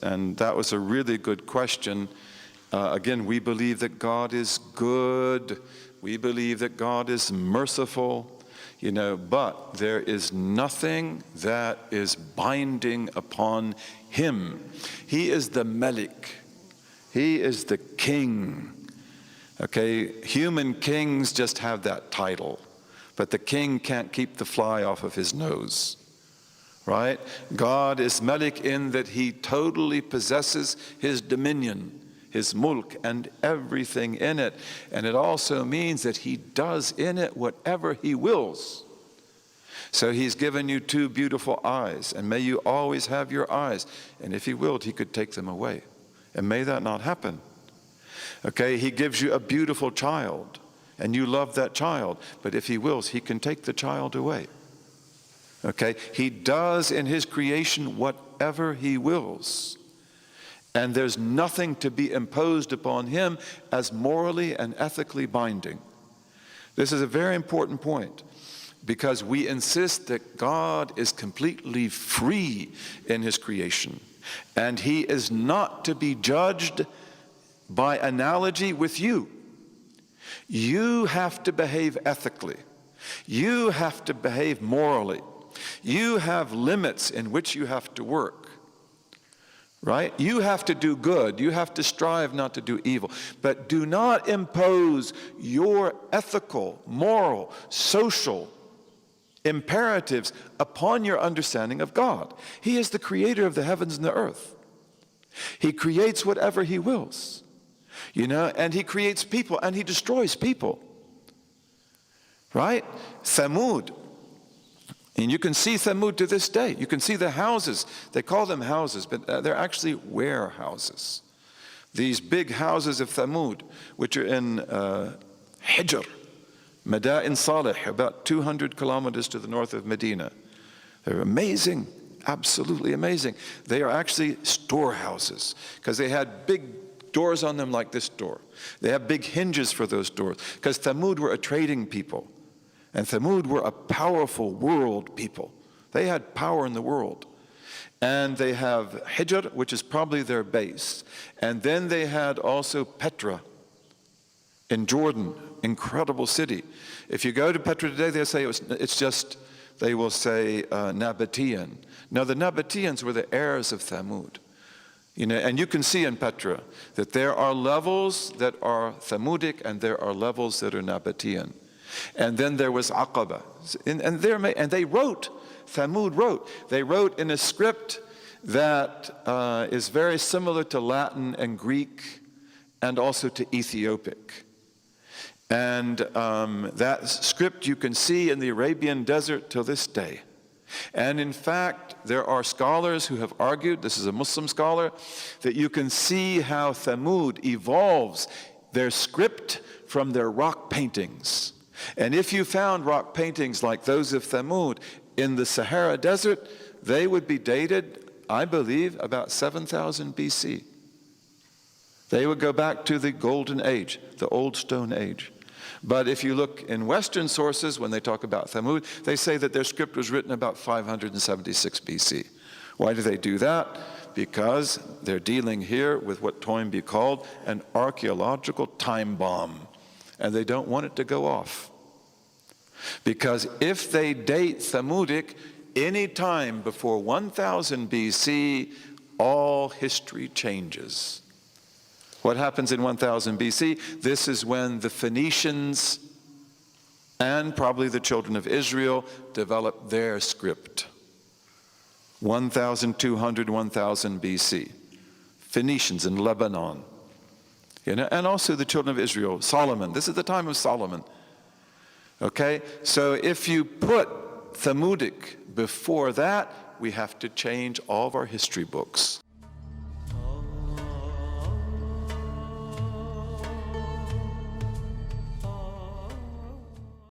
And that was a really good question. Again, we believe that God is good. We believe that God is merciful, but there is nothing that is binding upon him. He is the Malik. He is the king. Okay, human kings just have that title, but the king can't keep the fly off of his nose. Right? God is Malik in that he totally possesses his dominion, his mulk, and everything in it. And it also means that he does in it whatever he wills. So he's given you two beautiful eyes, and may you always have your eyes. And if he willed, he could take them away. And may that not happen. Okay, he gives you a beautiful child, and you love that child. But if he wills, he can take the child away. Okay, he does in his creation whatever he wills. And there's nothing to be imposed upon him as morally and ethically binding. This is a very important point, because we insist that God is completely free in his creation. And he is not to be judged by analogy with you. You have to behave ethically. You have to behave morally. You have limits in which you have to work, right? You have to do good. You have to strive not to do evil. But do not impose your ethical, moral, social imperatives upon your understanding of God. He is the creator of the heavens and the earth. He creates whatever he wills, and he creates people and he destroys people, right? Thamud. And you can see Thamud to this day. You can see the houses. They call them houses, but they're actually warehouses. These big houses of Thamud, which are in Hijr, Mada'in Salih, about 200 kilometers to the north of Medina. They're amazing, absolutely amazing. They are actually storehouses, because they had big doors on them like this door. They have big hinges for those doors, because Thamud were a trading people. And Thamud were a powerful world people. They had power in the world. And they have Hijr, which is probably their base. And then they had also Petra in Jordan, incredible city. If you go to Petra today, they say they will say Nabatean. Now the Nabateans were the heirs of Thamud. And you can see in Petra that there are levels that are Thamudic and there are levels that are Nabatean. And then there was Aqaba. And they wrote, Thamud wrote. They wrote in a script that is very similar to Latin and Greek and also to Ethiopic. And that script you can see in the Arabian desert till this day. And in fact, there are scholars who have argued, this is a Muslim scholar, that you can see how Thamud evolves their script from their rock paintings. And if you found rock paintings like those of Thamud in the Sahara Desert, they would be dated, I believe, about 7,000 BC. They would go back to the Golden Age, the Old Stone Age. But if you look in Western sources, when they talk about Thamud, they say that their script was written about 576 BC. Why do they do that? Because they're dealing here with what Toynbee called an archaeological time bomb. And they don't want it to go off. Because if they date Thamudic any time before 1000 BC, all history changes. What happens in 1000 BC? This is when the Phoenicians and probably the children of Israel develop their script. 1200, 1000 BC. Phoenicians in Lebanon. And also the children of Israel, Solomon. This is the time of Solomon. Okay, so if you put Thamudic before that, we have to change all of our history books.